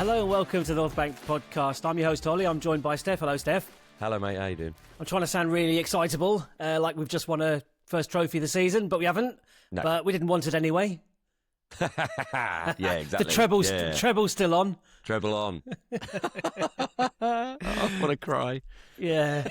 Hello and welcome to the North Bank podcast. I'm your host, Holly. I'm joined by Stef. Hello, Stef. Hello, mate. How you doing? I'm trying to sound really excitable, like we've just won a first trophy of the season, but we haven't. No. But we didn't want it anyway. Yeah, exactly. The treble's still on. Treble on. I want to cry. Yes.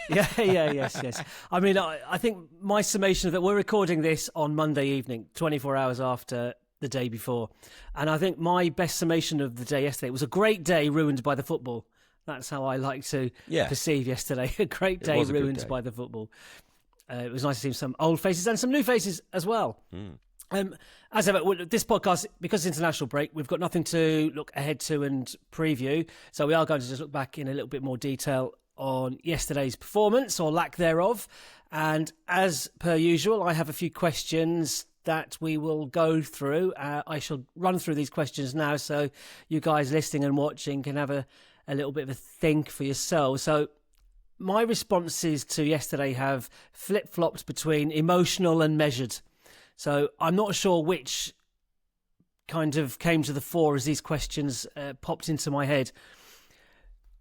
I mean, I think my summation of it, we're recording this on Monday evening, 24 hours after the day before. And I think my best summation of the day yesterday, it was a great day ruined by the football. That's how I like to perceive yesterday. A great day ruined by the football. It was nice to see some old faces and some new faces as well. As ever, this podcast, because it's international break, we've got nothing to look ahead to and preview. So we are going to just look back in a little bit more detail on yesterday's performance or lack thereof. And as per usual, I have a few questions that we will go through. I shall run through these questions now so you guys listening and watching can have a little bit of a think for yourselves. So my responses to yesterday have flip-flopped between emotional and measured. So I'm not sure which kind of came to the fore as these questions popped into my head.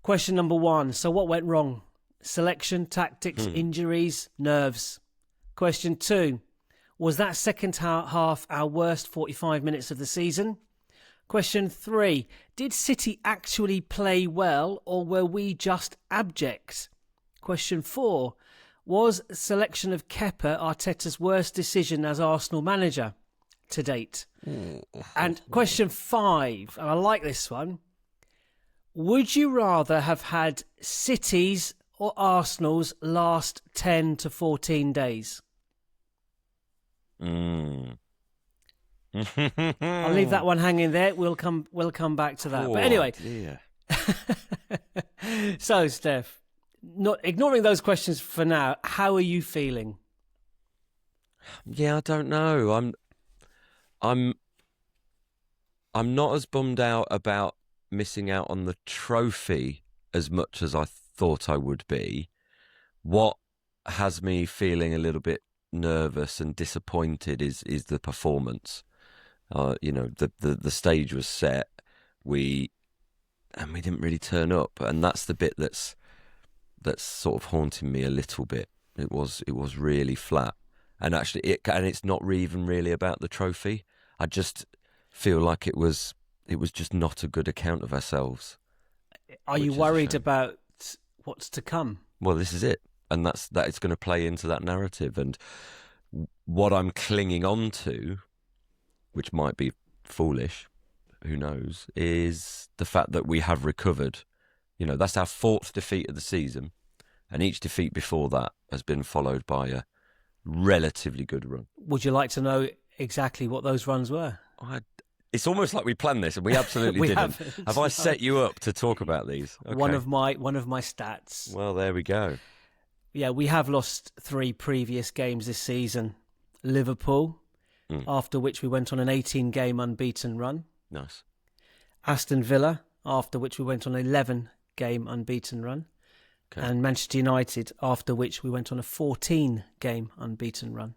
Question number 1. So what went wrong? Selection, tactics, injuries, nerves. Question 2. Was that second half our worst 45 minutes of the season? Question 3. Did City actually play well or were we just abject? Question 4. Was selection of Kepa Arteta's worst decision as Arsenal manager to date? And question 5, and I like this one. Would you rather have had City's or Arsenal's last 10 to 14 days? I'll leave that one hanging there. We'll come back to that. But anyway. So, Steph, not ignoring those questions for now, how are you feeling? Yeah, I don't know. I'm not as bummed out about missing out on the trophy as much as I thought I would be. What has me feeling a little bit nervous and disappointed is the performance. The stage was set. We didn't really turn up, and that's the bit that's sort of haunting me a little bit. It was really flat, and actually, it's not even really about the trophy. I just feel like it was just not a good account of ourselves. Are you worried about what's to come? Well, this is it, and that it's going to play into that narrative. And what I'm clinging on to, which might be foolish, who knows, is the fact that we have recovered. You know, that's our 4th defeat of the season, and each defeat before that has been followed by a relatively good run. Would you like to know exactly what those runs were? It's almost like we planned this, and we absolutely didn't. Have I set you up to talk about these? Okay. One of my stats. Well, there we go. Yeah, we have lost 3 previous games this season. Liverpool, after which we went on an 18-game unbeaten run. Nice. Aston Villa, after which we went on an 11-game unbeaten run. Okay. And Manchester United, after which we went on a 14-game unbeaten run.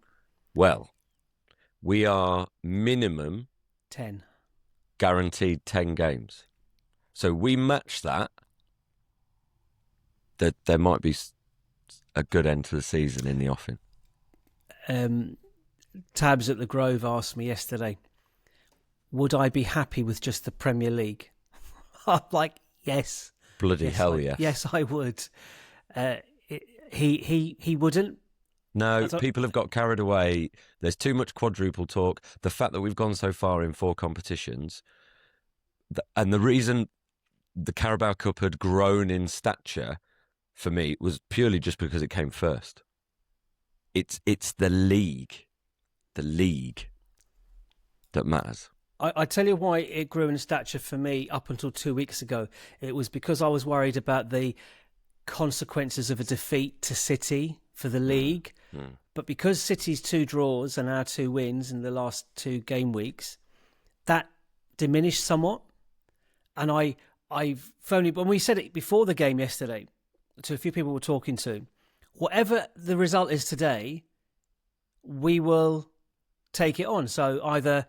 Well, we are minimum 10. Guaranteed 10 games. So we match that. There might be a good end to the season in the offing. Tabs at the Grove asked me yesterday, would I be happy with just the Premier League? I'm like, yes. Bloody hell, yes. Yes, I would. He wouldn't. No, people have got carried away. There's too much quadruple talk. The fact that we've gone so far in 4 competitions, and the reason the Carabao Cup had grown in stature for me was purely just because it came first. It's the league that matters. I tell you why it grew in stature for me up until 2 weeks ago. It was because I was worried about the consequences of a defeat to City for the league. But because City's 2 draws and our 2 wins in the last 2 game weeks, that diminished somewhat. And I've firmly, when we said it before the game yesterday to a few people we're talking to, whatever the result is today, we will take it on. So either,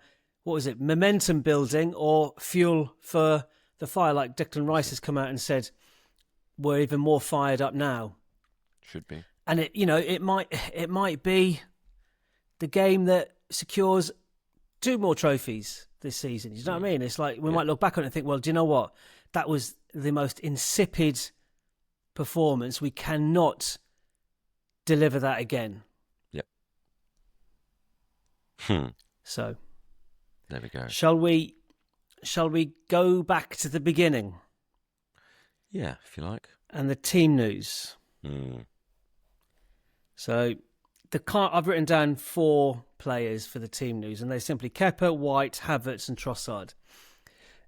momentum building or fuel for the fire, like Declan Rice has come out and said, we're even more fired up now. Should be. And it might be the game that secures 2 more trophies this season. You know what I mean? It's like we might look back on it and think, well, do you know what? That was the most insipid performance. We cannot deliver that again. Yep. So there we go. Shall we go back to the beginning? Yeah, if you like. And the team news. So I've written down 4 players for the team news, and they're simply Kepa, White, Havertz, and Trossard.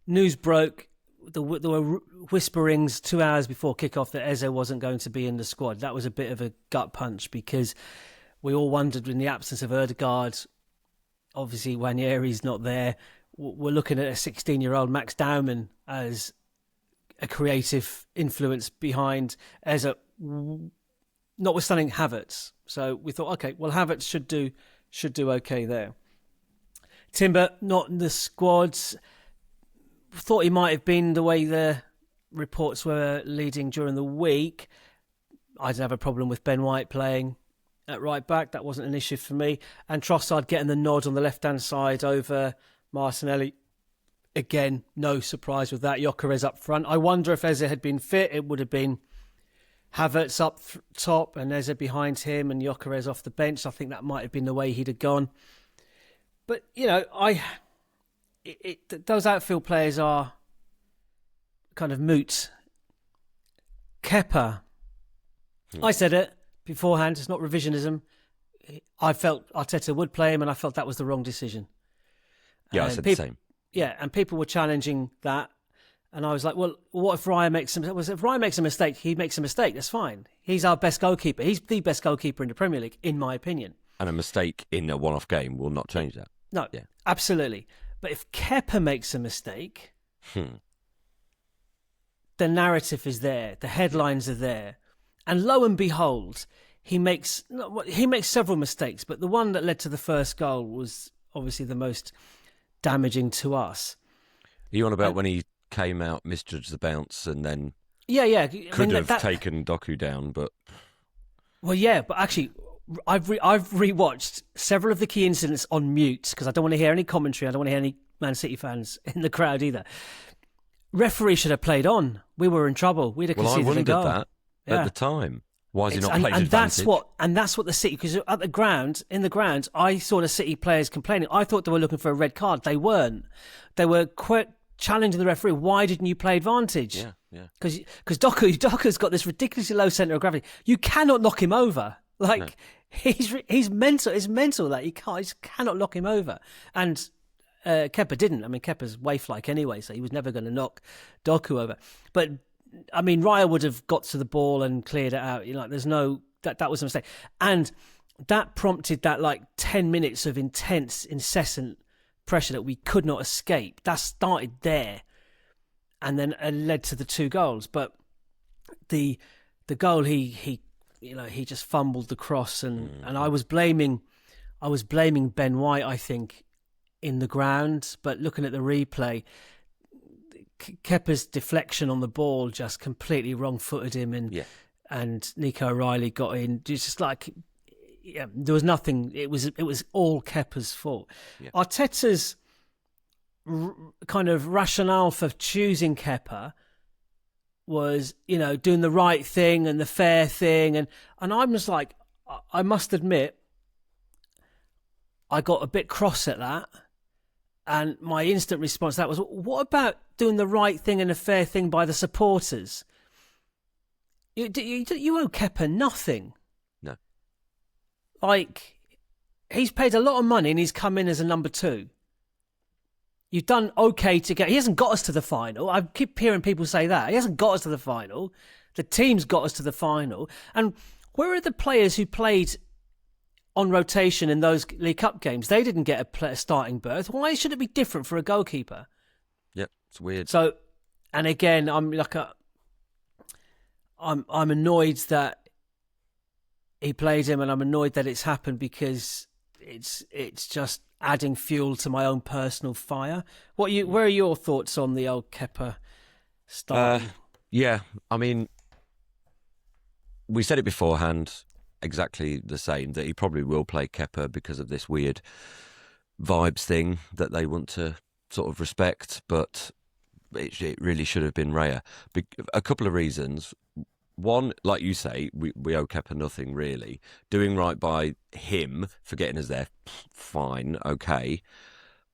News broke. There were whisperings 2 hours before kickoff that Eze wasn't going to be in the squad. That was a bit of a gut punch because we all wondered, in the absence of Ødegaard, obviously Wanyeri's not there. We're looking at a 16-year-old Max Daumann as a creative influence behind Eze, notwithstanding Havertz. So we thought, okay, well, Havertz should do okay there. Timber not in the squads. Thought he might have been, the way the reports were leading during the week. I didn't have a problem with Ben White playing at right back. That wasn't an issue for me. And Trossard getting the nod on the left-hand side over Martinelli. Again, no surprise with that. Gyökeres up front. I wonder if Eze had been fit, it would have been Havertz up top and Eze behind him and Gyökeres off the bench. I think that might have been the way he'd have gone. But, those outfield players are kind of moot. Kepa, I said it beforehand, it's not revisionism. I felt Arteta would play him and I felt that was the wrong decision. Yeah, I said the same. Yeah, and people were challenging that. And I was like, well, what if Raya makes if Raya makes a mistake, he makes a mistake. That's fine. He's our best goalkeeper. He's the best goalkeeper in the Premier League, in my opinion. And a mistake in a one-off game will not change that. No, absolutely. But if Kepa makes a mistake, the narrative is there, the headlines are there, and lo and behold, he makes several mistakes. But the one that led to the first goal was obviously the most damaging to us. Are you on about when he came out, misjudged the bounce, and then could have taken Doku down, but but actually, I've rewatched several of the key incidents on mute because I don't want to hear any commentary. I don't want to hear any Man City fans in the crowd either. Referee should have played on. We were in trouble. We'd have conceded a goal. I wondered that at the time. Why has he not played advantage? That's what the City, because in the ground, I saw the City players complaining. I thought they were looking for a red card. They weren't. They were challenging the referee. Why didn't you play advantage? Yeah. Because Doku's got this ridiculously low centre of gravity. You cannot knock him over. He's mental. It's mental that you just cannot knock him over. And Kepa didn't. I mean, Kepa's waif-like anyway, so he was never going to knock Doku over. But I mean, Raya would have got to the ball and cleared it out. There's no that was a mistake, and that prompted that 10 minutes of intense, incessant pressure that we could not escape. That started there, and then led to the 2 goals. But the goal, he just fumbled the cross, and I was blaming Ben White, I think, in the ground. But looking at the replay, Kepa's deflection on the ball just completely wrong-footed him, and Nico O'Reilly got in. Just there was nothing. It was all Kepa's fault. Yeah. Arteta's kind of rationale for choosing Kepa was, doing the right thing and the fair thing, and I'm just like, I must admit, I got a bit cross at that. And my instant response to that was, what about doing the right thing and the fair thing by the supporters? You owe Kepa nothing. No. He's paid a lot of money and he's come in as a number 2. You've done okay to get... He hasn't got us to the final. I keep hearing people say that. He hasn't got us to the final. The team's got us to the final. And where are the players who played on rotation in those League Cup games? They didn't get a starting berth. Why should it be different for a goalkeeper? Yep, it's weird. So, and again, I'm annoyed that he played him, and I'm annoyed that it's happened because it's just adding fuel to my own personal fire. Where are your thoughts on the old Kepa starting. Yeah, I mean, we said it beforehand, exactly the same, that he probably will play Kepa because of this weird vibes thing that they want to sort of respect, but it really should have been Raya. A couple of reasons. One, like you say, we owe Kepa nothing really. Doing right by him for getting us there, fine, okay.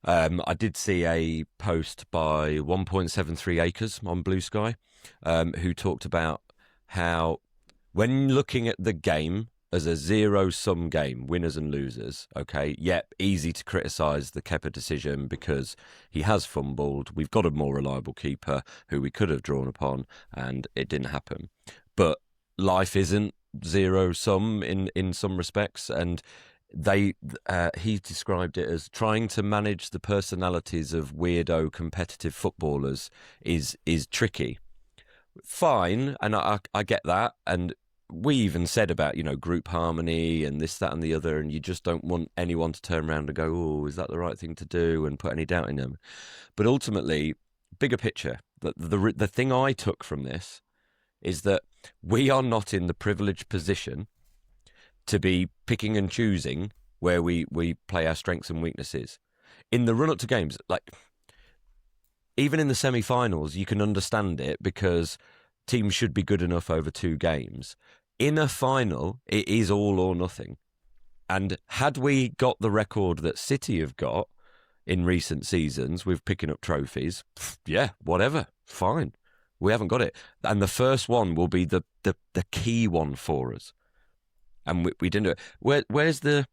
I did see a post by 1.73 Acres on BlueSky, who talked about how when looking at the game as a zero-sum game, winners and losers, okay, yep, easy to criticise the Kepa decision because he has fumbled. We've got a more reliable keeper who we could have drawn upon, and it didn't happen. But life isn't zero-sum in some respects, and he described it as trying to manage the personalities of weirdo competitive footballers is tricky. Fine, and I get that, and we even said about, group harmony and this, that, and the other, and you just don't want anyone to turn around and go, oh, is that the right thing to do, and put any doubt in them. But ultimately, bigger picture, the thing I took from this is that we are not in the privileged position to be picking and choosing where we play our strengths and weaknesses. In the run-up to games, like even in the semi-finals, you can understand it because teams should be good enough over 2 games. In a final, it is all or nothing. And had we got the record that City have got in recent seasons with picking up trophies, yeah, whatever, fine. We haven't got it. And the first one will be the key one for us. And we didn't do it. Where's the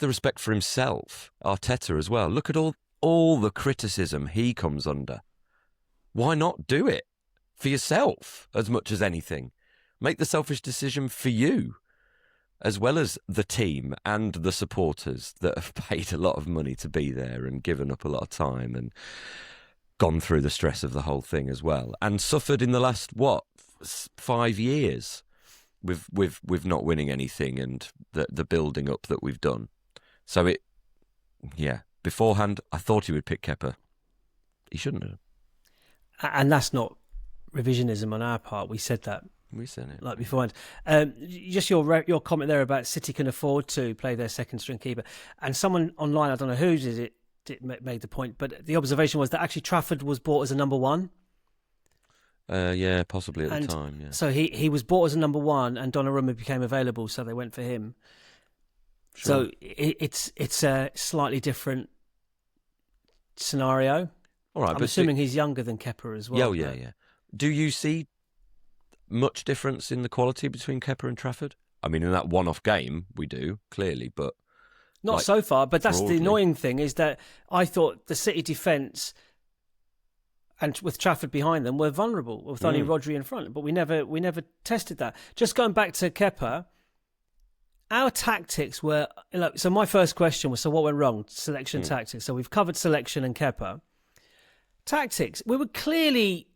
respect for himself, Arteta as well? Look at all the criticism he comes under. Why not do it for yourself as much as anything? Make the selfish decision for you, as well as the team and the supporters that have paid a lot of money to be there and given up a lot of time and gone through the stress of the whole thing as well, and suffered in the last 5 years with not winning anything and the building up that we've done. So beforehand I thought he would pick Kepa. He shouldn't have. And that's not revisionism on our part. We said that. We said it. Like beforehand. Just your comment there about City can afford to play their second string keeper. And someone online, I don't know who did it, made the point, but the observation was that actually Trafford was bought as a number 1. Yeah, possibly at the time, yeah. So he was bought as a number 1 and Donnarumma became available, so they went for him. Sure. So it's a slightly different scenario. All right, I'm assuming he's younger than Kepa as well. Yeah. Do you see much difference in the quality between Kepa and Trafford? I mean, in that one-off game, we do, clearly, but... Not so far, but that's broadly. The annoying thing, is that I thought the City defence, and with Trafford behind them, were vulnerable, with only Rodri in front, but we never tested that. Just going back to Kepa, our tactics were... So my first question was, so what went wrong? Selection tactics. So we've covered selection and Kepa. Tactics, we were clearly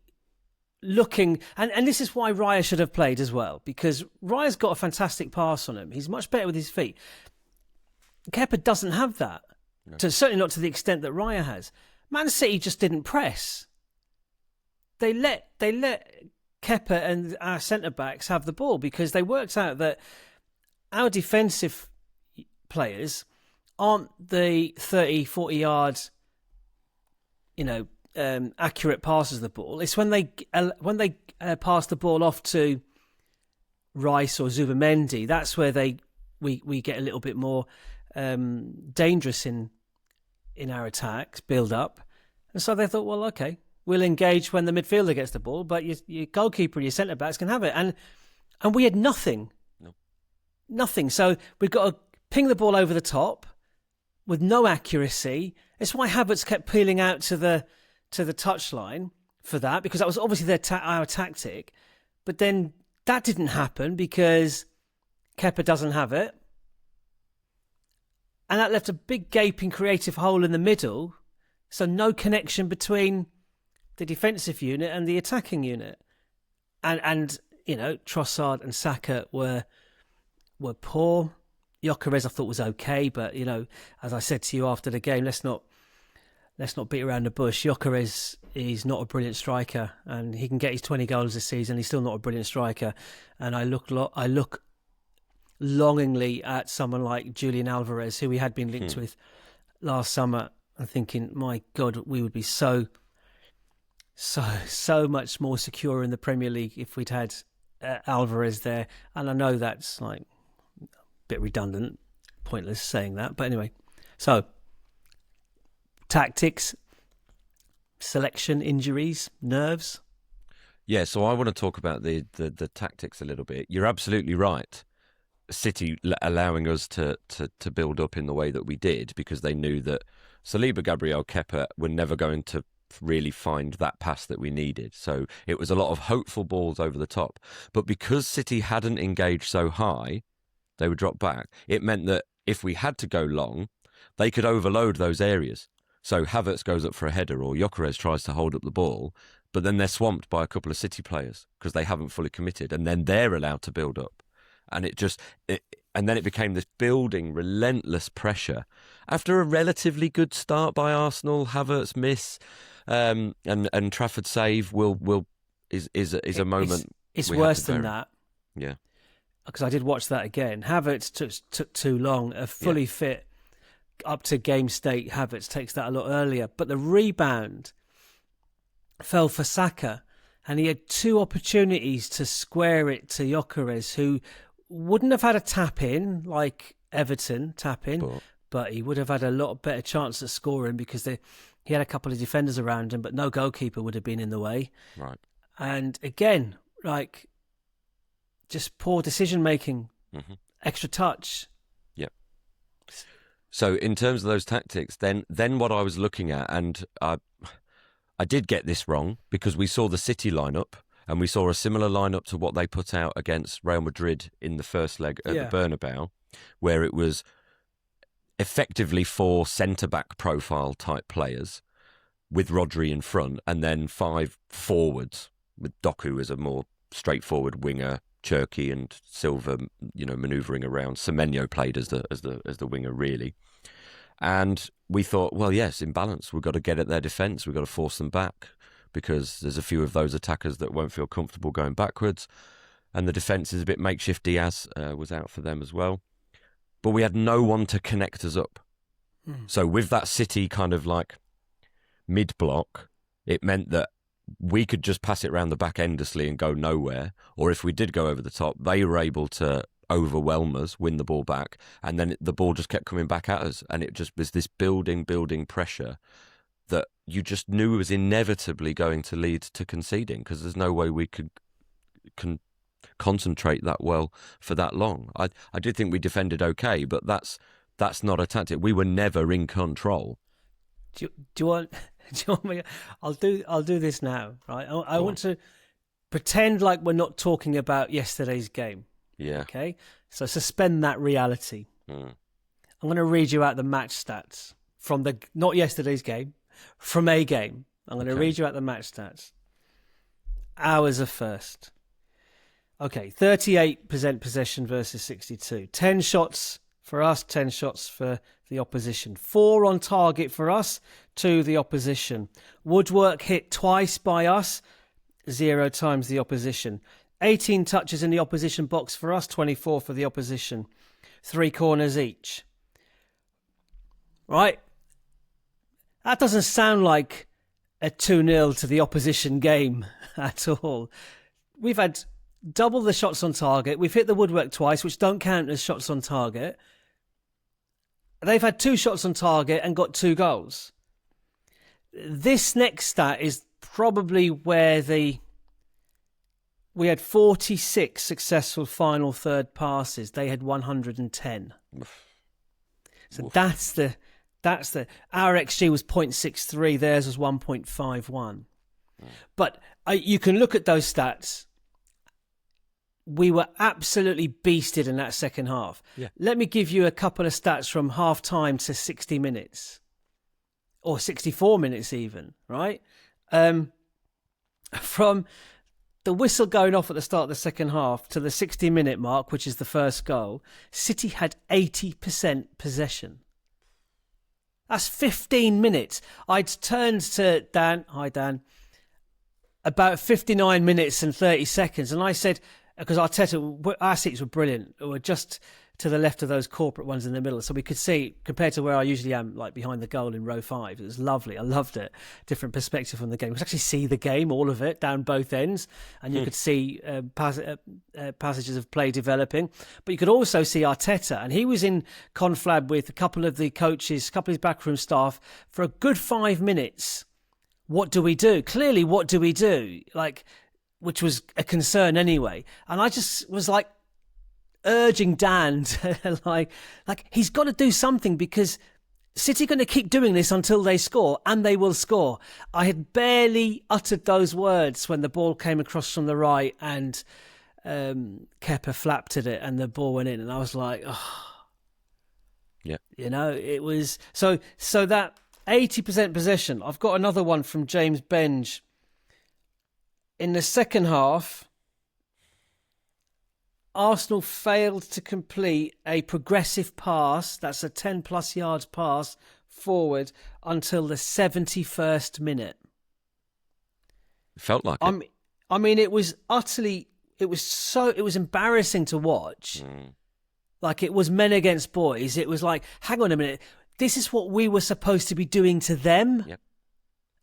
looking, and this is why Raya should have played as well, because Raya's got a fantastic pass on him. He's much better with his feet. Kepa doesn't have that, certainly not to the extent that Raya has. Man City just didn't press. They let Kepa and our centre-backs have the ball because they worked out that our defensive players aren't the 30, 40 yards, accurate passes of the ball. It's when they pass the ball off to Rice or Zubimendi, that's where we get a little bit more dangerous in our attacks, build up. And so they thought, well, okay, we'll engage when the midfielder gets the ball, but your goalkeeper and your centre backs can have it. And we had nothing. No. Nothing. So we've got to ping the ball over the top with no accuracy. It's why Havertz kept peeling out to the touchline for that, because that was obviously our tactic. But then that didn't happen because Kepa doesn't have it. And that left a big gaping creative hole in the middle. So no connection between the defensive unit and the attacking unit. And Trossard and Saka were poor. Gyökeres I thought was okay, but, as I said to you after the game, let's not let's not beat around the bush. Gyökeres is not a brilliant striker, and he can get his 20 goals this season. He's still not a brilliant striker. And I look longingly at someone like Julian Alvarez, who we had been linked with last summer, and thinking, my God, we would be so much more secure in the Premier League if we'd had Alvarez there. And I know that's like a bit redundant, pointless saying that, but anyway. So, tactics, selection, injuries, nerves. Yeah, so I want to talk about the tactics a little bit. You're absolutely right. City allowing us to build up in the way that we did, because they knew that Saliba, Gabriel, Kepa were never going to really find that pass that we needed. So it was a lot of hopeful balls over the top. But because City hadn't engaged so high, they would drop back. It meant that if we had to go long, they could overload those areas. So Havertz goes up for a header, or Gyökeres tries to hold up the ball, but then they're swamped by a couple of City players because they haven't fully committed, and then they're allowed to build up. And and then it became this building, relentless pressure. After a relatively good start by Arsenal, Havertz miss, and Trafford save is a moment. It's worse than that. Yeah, because I did watch that again. Havertz took too long. A fully fit, up to game state Havertz takes that a lot earlier. But the rebound fell for Saka, and he had two opportunities to square it to Gyökeres, who wouldn't have had a tap in like Everton tap in, but he would have had a lot better chance at scoring because he had a couple of defenders around him, but no goalkeeper would have been in the way. Right. And again, like, just poor decision making, extra touch. Yep. So in terms of those tactics, then what I was looking at, and I did get this wrong because we saw the City lineup. And we saw a similar lineup to what they put out against Real Madrid in the first leg at the Bernabeu, where it was effectively 4 centre-back profile type players with Rodri in front, and then 5 forwards with Doku as a more straightforward winger, Cherki and Silva, manoeuvring around. Semenyo played as the winger really, and we thought, well, yes, in balance, we've got to get at their defence, we've got to force them back, because there's a few of those attackers that won't feel comfortable going backwards. And the defence is a bit makeshift. Diaz was out for them as well. But we had no one to connect us up. So with that City kind of like mid-block, it meant that we could just pass it around the back endlessly and go nowhere. Or if we did go over the top, they were able to overwhelm us, win the ball back, and then the ball just kept coming back at us. And it just was this building pressure that you just knew was inevitably going to lead to conceding, because there's no way we could concentrate that well for that long. I did think we defended okay, but that's not a tactic. We were never in control. Do you want me? I'll do this now, right? I want to pretend like we're not talking about yesterday's game. Yeah. Okay. So suspend that reality. I'm going to read you out the match stats from not yesterday's game. From a game. I'm going to read you out the match stats. Ours are first. Okay, 38% possession versus 62. 10 shots for us, 10 shots for the opposition. 4 on target for us, 2 the opposition. Woodwork hit twice by us, 0 times the opposition. 18 touches in the opposition box for us, 24 for the opposition. 3 corners each. Right? That doesn't sound like a 2-0 to the opposition game at all. We've had double the shots on target. We've hit the woodwork twice, which don't count as shots on target. They've had 2 shots on target and got 2 goals. This next stat is probably where we had 46 successful final third passes. They had 110. So that's our XG was 0.63, theirs was 1.51. But you can look at those stats. We were absolutely beasted in that second half. Yeah. Let me give you a couple of stats from half time to 60 minutes. Or 64 minutes even, right? From the whistle going off at the start of the second half to the 60-minute mark, which is the first goal, City had 80% possession. That's 15 minutes. I'd turned to Dan, hi Dan, about 59 minutes and 30 seconds. And I said, because Arteta, our seats were brilliant. We were just to the left of those corporate ones in the middle. So we could see, compared to where I usually am, like behind the goal in row 5, it was lovely. I loved it. Different perspective from the game. We could actually see the game, all of it, down both ends. And you could see passages of play developing. But you could also see Arteta. And he was in conflab with a couple of the coaches, a couple of his backroom staff for a good 5 minutes. What do we do? Clearly, what do we do? Like, which was a concern anyway. And I just was like, urging Dan to like he's got to do something, because City are going to keep doing this until they score, and they will score. I had barely uttered those words when the ball came across from the right, and Kepa flapped at it and the ball went in, and I was like, oh. Yeah. It was so that 80% possession. I've got another one from James Benge. In the second half, Arsenal failed to complete a progressive pass, that's a 10 plus yards pass forward, until the 71st minute. It felt like it. I mean, it was embarrassing to watch. Like, it was men against boys. It was like, hang on a minute, this is what we were supposed to be doing to them? Yep.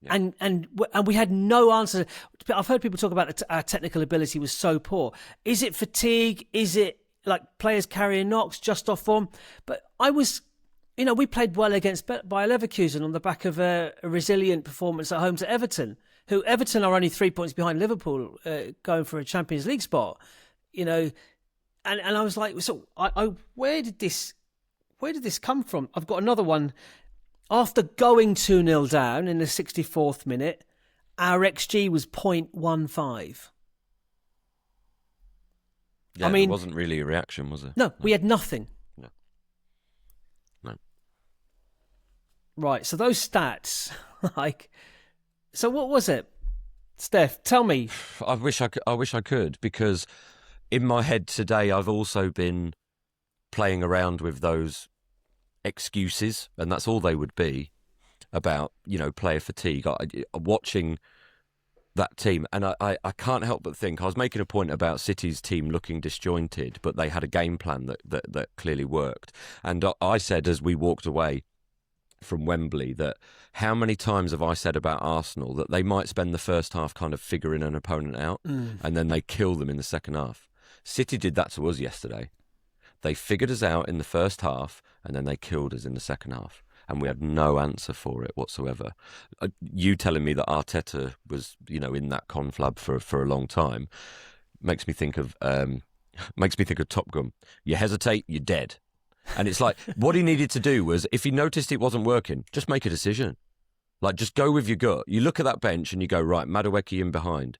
And we had no answer. I've heard people talk about our technical ability was so poor. Is it fatigue? Is it like players carrying knocks just off form? But we played well against Bayer Leverkusen on the back of a resilient performance at home to Everton, who Everton are only 3 points behind Liverpool, going for a Champions League spot. And I was like, so where did this come from? I've got another one. After going 2-0 down in the 64th minute, our XG was 0.15. Yeah, it wasn't really a reaction, was it? No, we had nothing. No. Right, so those stats, so what was it? Steph, tell me. I wish I could, because in my head today I've also been playing around with those excuses, and that's all they would be, about player fatigue. Watching that team, and I can't help but think, I was making a point about City's team looking disjointed, but they had a game plan that clearly worked. And I said, as we walked away from Wembley, that how many times have I said about Arsenal that they might spend the first half kind of figuring an opponent out, and then they kill them in the second half. City did that to us yesterday. They figured us out in the first half, and then they killed us in the second half. And we had no answer for it whatsoever. You telling me that Arteta was, in that conflab for a long time, makes me think of Top Gun. You hesitate, you're dead. And it's like, what he needed to do was, if he noticed it wasn't working, just make a decision. Like, just go with your gut. You look at that bench and you go, right, Madueke in behind.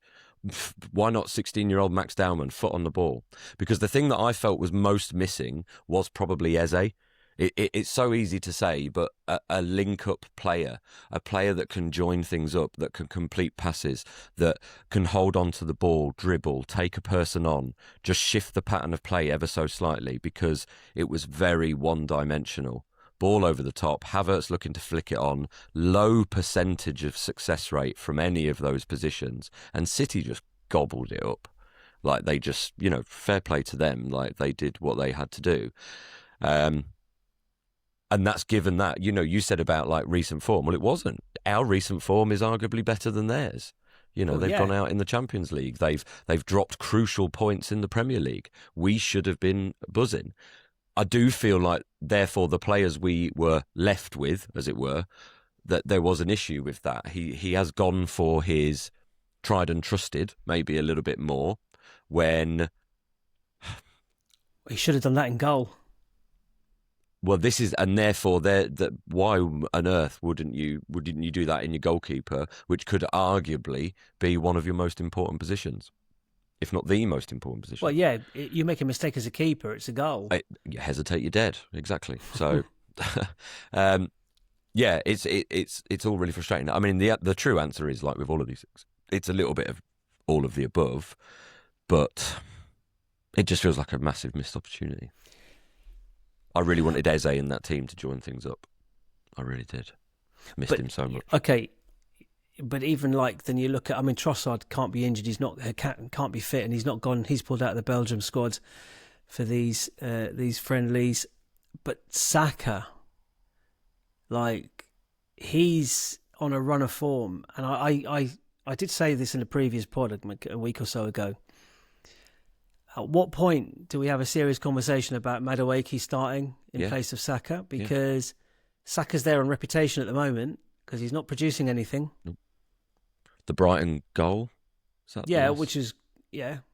Why not 16-year-old Max Dowman, foot on the ball? Because the thing that I felt was most missing was probably Eze. It's so easy to say, but a link-up player, a player that can join things up, that can complete passes, that can hold on to the ball, dribble, take a person on, just shift the pattern of play ever so slightly, because it was very one-dimensional. Ball over the top, Havertz looking to flick it on, low percentage of success rate from any of those positions, and City just gobbled it up. Like, they just, fair play to them, like they did what they had to do. And that's given that, you said about like recent form. Well, it wasn't. Our recent form is arguably better than theirs. They've gone out in the Champions League. They've dropped crucial points in the Premier League. We should have been buzzing. I do feel like, therefore, the players we were left with, as it were, that there was an issue with that. He has gone for his tried and trusted, maybe a little bit more, when he should have done that in goal. Well, this is, and therefore, why on earth wouldn't you do that in your goalkeeper, which could arguably be one of your most important positions, if not the most important position? Well, yeah, you make a mistake as a keeper, it's a goal. You hesitate, you're dead. Exactly. So, yeah, it's all really frustrating. I mean, the true answer is, like with all of these things, it's a little bit of all of the above, but it just feels like a massive missed opportunity. I really wanted Eze in that team to join things up. I really did. Missed him so much. Okay, but even then you look at, Trossard can't be injured. He's not can't be fit, and he's not gone. He's pulled out of the Belgium squad for these friendlies. But Saka, he's on a run of form, and I did say this in a previous pod a week or so ago. At what point do we have a serious conversation about Madueke starting in place of Saka? Because Saka's there on reputation at the moment because he's not producing anything. Nope. The Brighton goal, is that which is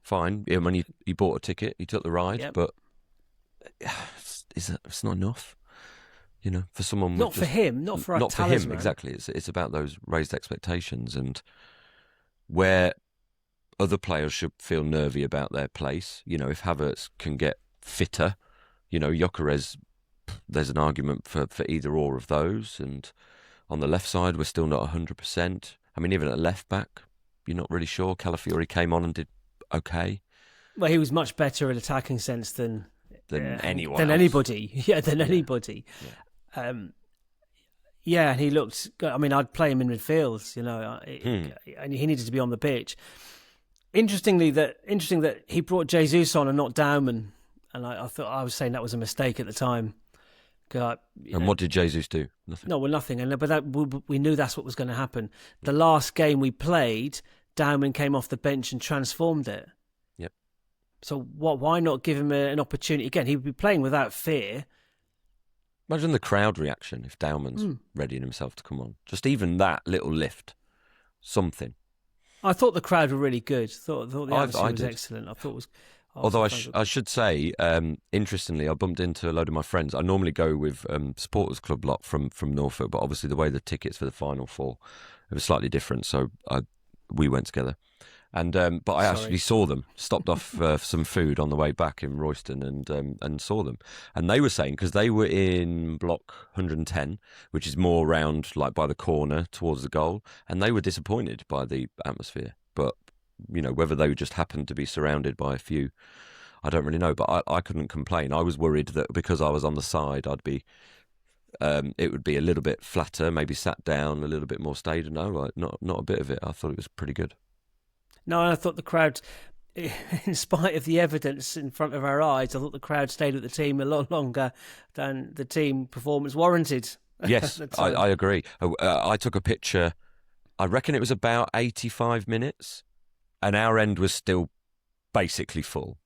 fine. Yeah, when he bought a ticket, he took the ride, but it's not enough. For someone not for him, not for our not talisman. for him exactly. It's about those raised expectations and where other players should feel nervy about their place. If Havertz can get fitter, Gyökeres, there's an argument for either or of those. And on the left side, we're still not 100%. Even at left back, you're not really sure. Calafiori came on and did okay. Well, he was much better in attacking sense than anyone than else. Anybody. Yeah, than anybody. And he looked good. I'd play him in midfield, and he needed to be on the pitch. Interesting that he brought Jesus on and not Dauman, and I thought I was saying that was a mistake at the time. And what did Jesus do? Nothing. No, well, nothing. We knew that's what was going to happen. The last game we played, Dauman came off the bench and transformed it. Yep. So why not give him an opportunity again? He would be playing without fear. Imagine the crowd reaction if Dauman's readying himself to come on. Just even that little lift, something. I thought the crowd were really good. Thought the atmosphere was excellent. I thought it was. Although I should say, interestingly, I bumped into a load of my friends. I normally go with supporters club lot from Norfolk, but obviously the way the tickets for the Final Four, it was slightly different. So we went together, and but I actually saw them. Stopped off for some food on the way back in Royston, and saw them. And they were saying, because they were in block 110, which is more around by the corner towards the goal, and they were disappointed by the atmosphere, but. Whether they just happened to be surrounded by a few, I don't really know. But I couldn't complain. I was worried that because I was on the side, I'd be, it would be a little bit flatter, maybe sat down, a little bit more stayed. No, not a bit of it. I thought it was pretty good. No, I thought the crowd, in spite of the evidence in front of our eyes, I thought the crowd stayed with the team a lot longer than the team performance warranted. Yes, I agree. I took a picture. I reckon it was about 85 minutes. And our end was still basically full,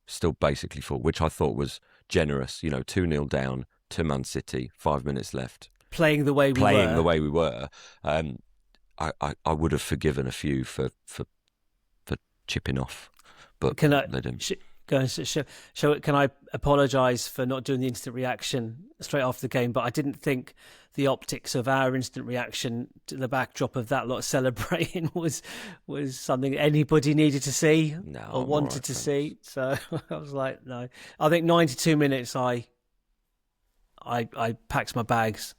which I thought was generous. 2-0 down to Man City, 5 minutes left. Playing the way we were. I would have forgiven a few for chipping off, but they didn't. Can I apologise for not doing the instant reaction straight after the game? But I didn't think the optics of our instant reaction to the backdrop of that lot celebrating was something anybody needed to see or wanted to see. So I was like, no. I think 92 minutes. I packed my bags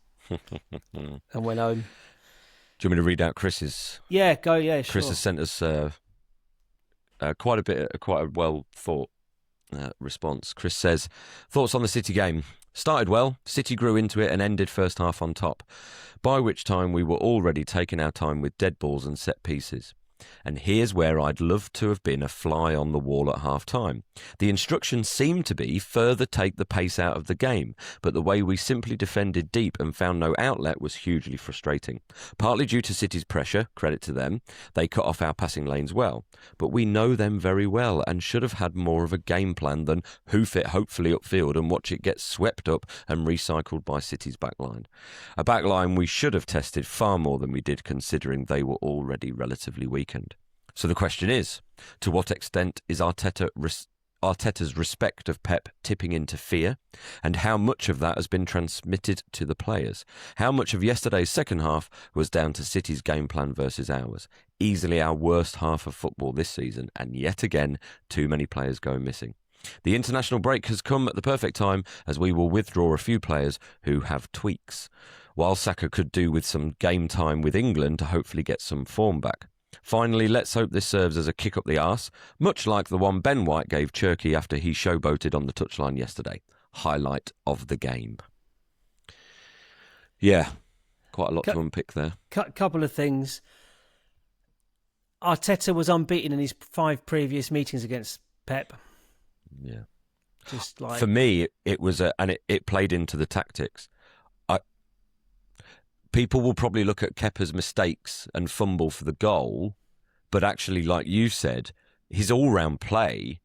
and went home. Do you want me to read out Chris's? Yeah, go. Yeah, sure. Chris has sent us quite a well thought response. Chris says, thoughts on the City game. Started well, City grew into it and ended first half on top, by which time we were already taking our time with dead balls and set pieces. And here's where I'd love to have been a fly on the wall at half-time. The instructions seemed to be further take the pace out of the game, but the way we simply defended deep and found no outlet was hugely frustrating. Partly due to City's pressure, credit to them, they cut off our passing lanes well. But we know them very well and should have had more of a game plan than hoof it hopefully upfield and watch it get swept up and recycled by City's backline. A backline we should have tested far more than we did considering they were already relatively weakened. So the question is, to what extent is Arteta's respect of Pep tipping into fear, and how much of that has been transmitted to the players? How much of yesterday's second half was down to City's game plan versus ours? Easily our worst half of football this season, and yet again, too many players go missing. The international break has come at the perfect time as we will withdraw a few players who have tweaks, while Saka could do with some game time with England to hopefully get some form back. Finally, let's hope this serves as a kick up the arse, much like the one Ben White gave Cherky after he showboated on the touchline yesterday. Highlight of the game. Yeah, quite a lot to unpick there. Couple of things. Arteta was unbeaten in his 5 previous meetings against Pep. Yeah. Just like, for me, it was and it played into the tactics. People will probably look at Kepa's mistakes and fumble for the goal, but actually, like you said, his all-round play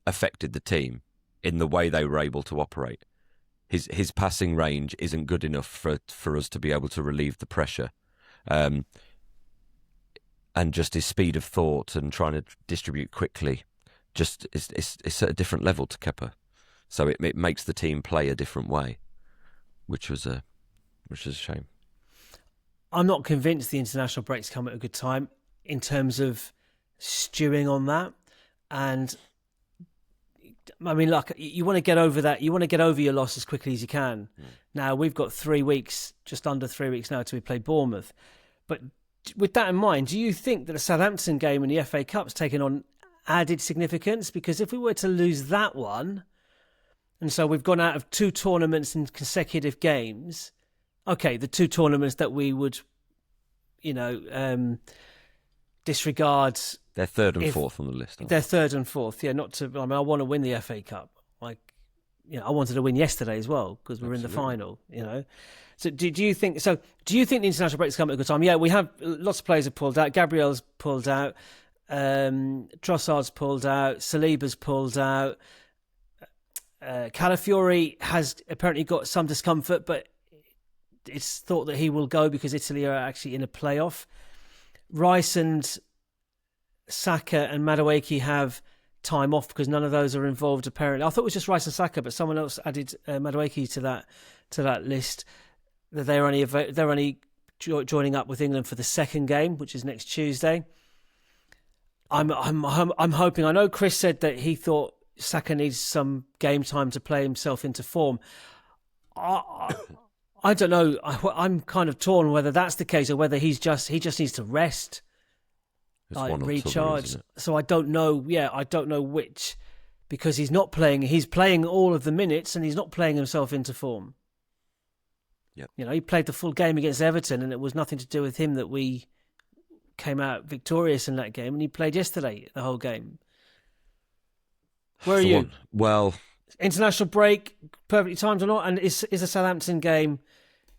affected the team in the way they were able to operate. His passing range isn't good enough for us to be able to relieve the pressure. And just his speed of thought and trying to distribute quickly, just it's at a different level to Kepa. So it makes the team play a different way, which was a shame. I'm not convinced the international breaks come at a good time in terms of stewing on that. And I mean, like, you want to get over that. You want to get over your loss as quickly as you can. Now, we've got 3 weeks, just under 3 weeks now, till we play Bournemouth. But with that in mind, do you think that the Southampton game in the FA Cup's taken on added significance? Because if we were to lose that one, and so we've gone out of 2 tournaments in consecutive games, okay, the 2 tournaments that we would, disregard. They're third and fourth on the list. They're third and fourth, yeah. I want to win the FA Cup. I wanted to win yesterday as well because we're in the final. So do you think? So do you think the international break's come at a good time? Yeah, we have lots of players have pulled out. Gabriel's pulled out. Trossard's pulled out. Saliba's pulled out. Calafiori has apparently got some discomfort, but it's thought that he will go because Italy are actually in a playoff. Rice and Saka and Madueke have time off because none of those are involved apparently. I thought it was just Rice and Saka, but someone else added Madueke to that list. That they're only joining up with England for the second game, which is next Tuesday. I'm hoping. I know Chris said that he thought Saka needs some game time to play himself into form. I don't know. I'm kind of torn whether that's the case or whether he just needs to rest, recharge. So I don't know. Yeah, I don't know which, because he's not playing. He's playing all of the minutes and he's not playing himself into form. Yeah. He played the full game against Everton and it was nothing to do with him that we came out victorious in that game. And he played yesterday the whole game. Where are you? Well, international break perfectly timed or not? And is the Southampton game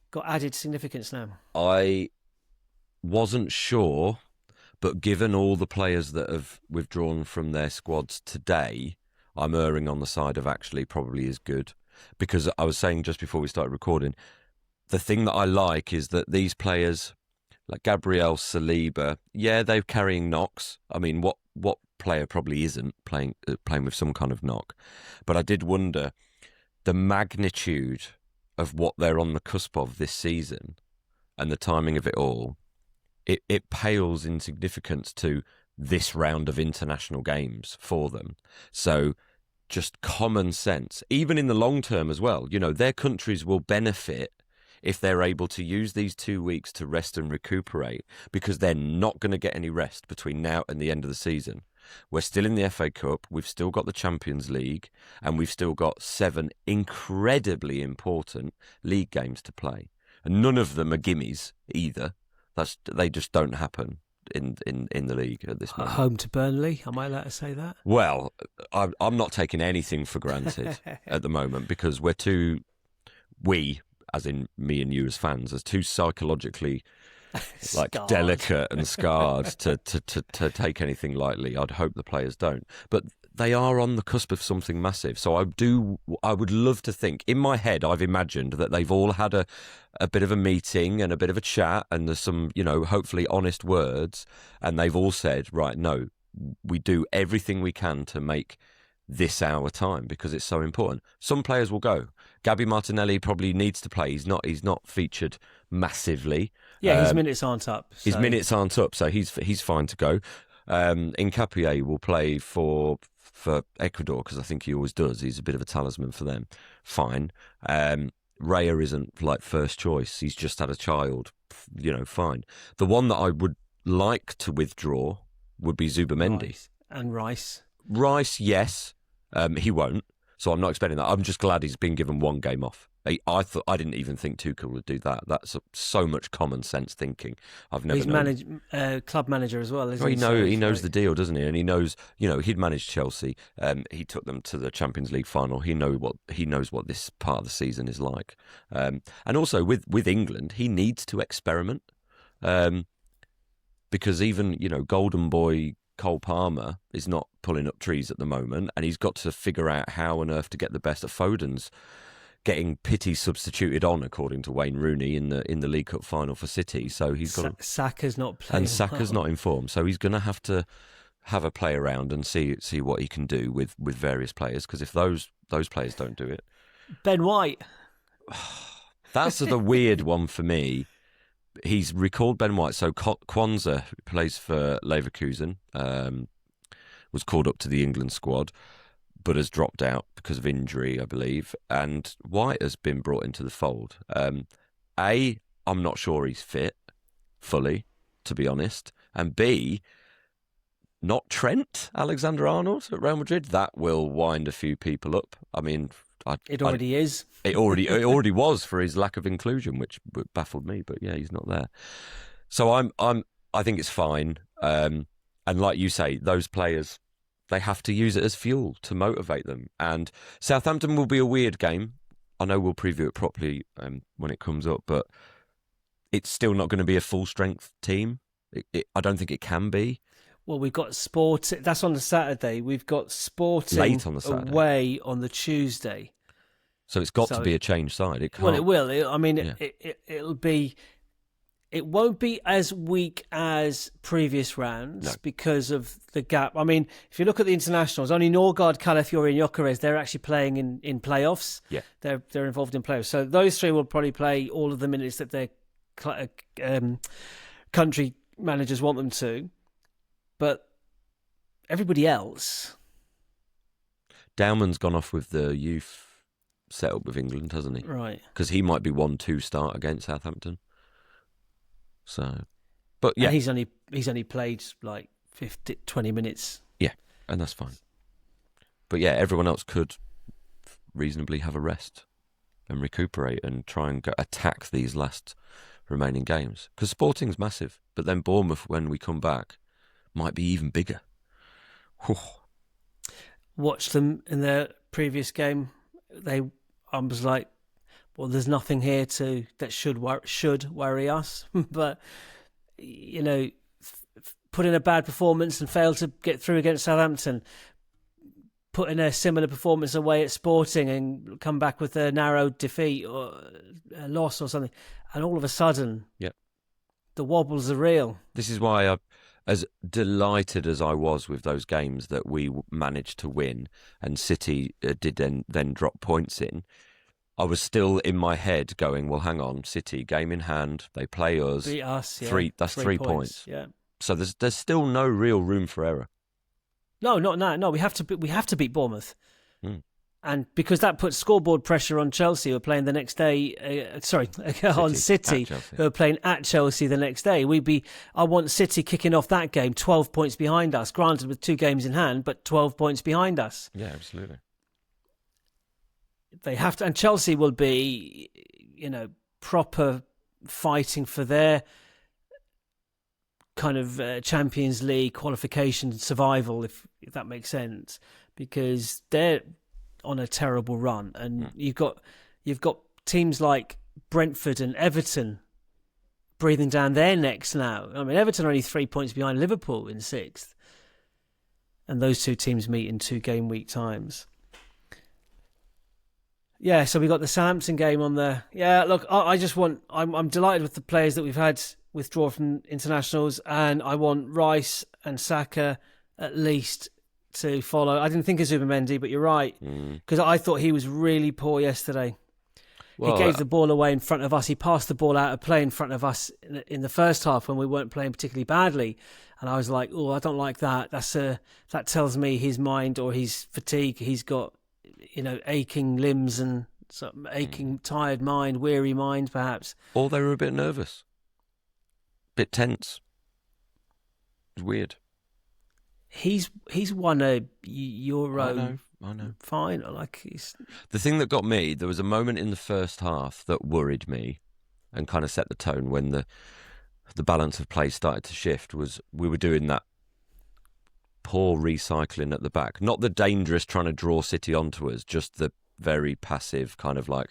got added significance now? I wasn't sure, but given all the players that have withdrawn from their squads today, I'm erring on the side of actually probably is good. Because I was saying just before we started recording, the thing that I like is that these players, like Gabriel, Saliba, yeah, they're carrying knocks. I mean, what player probably isn't playing with some kind of knock? But I did wonder the magnitude of what they're on the cusp of this season and the timing of it all. It pales in significance to this round of international games for them. So just common sense, even in the long term as well. Their countries will benefit if they're able to use these 2 weeks to rest and recuperate, because they're not going to get any rest between now and the end of the season. We're still in the FA Cup, we've still got the Champions League, and we've still got 7 incredibly important league games to play. And none of them are gimmies either. They just don't happen in the league at this moment. Home to Burnley, am I allowed to say that? Well, I'm not taking anything for granted at the moment, because we, as in me and you as fans, are too psychologically delicate and scarred to take anything lightly. I'd hope the players don't. But they are on the cusp of something massive. So I would love to think, in my head, I've imagined that they've all had a bit of a meeting and a bit of a chat, and there's some, hopefully honest words, and they've all said, right, no, we do everything we can to make this our time because it's so important. Some players will go. Gabby Martinelli probably needs to play. He's not featured massively. Yeah, his minutes aren't up. His minutes aren't up, so he's fine to go. Nkapie will play for Ecuador because I think he always does. He's a bit of a talisman for them. Fine. Raya isn't first choice. He's just had a child. Fine. The one that I would like to withdraw would be Zubamendi. And Rice. Rice, yes. He won't. So I'm not expecting that. I'm just glad he's been given one game off. I didn't even think Tuchel would do that. That's so much common sense thinking. I've never known. He's club manager as well, isn't Well, he? he knows the deal, doesn't he? And he knows, he'd managed Chelsea. He took them to the Champions League final. He knows what this part of the season is like. And also with England, he needs to experiment. Because even, golden boy Cole Palmer is not pulling up trees at the moment, and he's got to figure out how on earth to get the best of Foden's getting pity substituted on, according to Wayne Rooney, in the League Cup final for City. So he's got Saka's not playing, and Saka's not in form, so he's going to have a play around and see what he can do with various players. Because if those players don't do it, Ben White, that's the weird one for me. He's recalled Ben White. So Kwanzaa, who plays for Leverkusen, was called up to the England squad, but has dropped out because of injury, I believe. And White has been brought into the fold. I'm not sure he's fit fully, to be honest. And B, not Trent Alexander-Arnold at Real Madrid. That will wind a few people up. I mean, it already is. It already was for his lack of inclusion, which baffled me. But yeah, he's not there. So I think it's fine. And like you say, those players, they have to use it as fuel to motivate them. And Southampton will be a weird game. I know we'll preview it properly when it comes up, but it's still not going to be a full strength team. I don't think it can be. Well, we've got Sport. That's on the Saturday. We've got Sporting late on the Saturday, away on the Tuesday. So it's got to be a changed side. It can't. Well, it will. It'll be. It won't be as weak as previous rounds because of the gap. I mean, if you look at the internationals, only Norgard, Calafiori, and Gyökeres, they're actually playing in playoffs. Yeah, they're involved in playoffs. So those three will probably play all of the minutes that their country managers want them to. But everybody else, Dowman's gone off with the youth setup with England, hasn't he? Right. Because he might be 1-2 start against Southampton. So, but yeah, and he's only played like 20 minutes. Yeah, and that's fine. But yeah, everyone else could reasonably have a rest and recuperate and try and attack these last remaining games. Because Sporting's massive, but then Bournemouth, when we come back, might be even bigger. Whew. Watched them in their previous game. I was like, well, there's nothing here that should worry us. But put in a bad performance and fail to get through against Southampton. Put in a similar performance away at Sporting and come back with a narrow defeat or a loss or something, and all of a sudden, the wobbles are real. This is why as delighted as I was with those games that we managed to win and City did then drop points in, I was still in my head going, well, hang on, City, game in hand, they play us. Beat us, yeah. That's 3 points. Yeah. So there's still no real room for error. No, not now. No, we have to beat Bournemouth. And because that puts scoreboard pressure on Chelsea, who are playing the next day. On City, who are playing at Chelsea the next day. I want City kicking off that game 12 points behind us. Granted, with 2 games in hand, but 12 points behind us. Yeah, absolutely. They have to, and Chelsea will be, proper fighting for their kind of Champions League qualification survival, if that makes sense, because they're on a terrible run, and you've got teams like Brentford and Everton breathing down their necks now. I mean, Everton are only 3 points behind Liverpool in 6th, and those two teams meet in 2 game week times. Yeah, so we got the Southampton game on there. Yeah, look, I'm delighted with the players that we've had withdraw from internationals, and I want Rice and Saka at least to follow. I didn't think of Zubimendi, but you're right, because I thought he was really poor yesterday. Well, he gave the ball away in front of us. He passed the ball out of play in front of us in the first half when we weren't playing particularly badly, and I was like, oh, I don't like that. That tells me his mind or his fatigue. He's got aching limbs and aching, tired mind, weary mind, perhaps. Or they were a bit nervous, a bit tense. It was weird. He's won a Euro I know. fine. Like he's The thing that got me, there was a moment in the first half that worried me and kind of set the tone when the balance of play started to shift. Was we were doing that poor recycling at the back, not the dangerous trying to draw City onto us, just the very passive kind of like,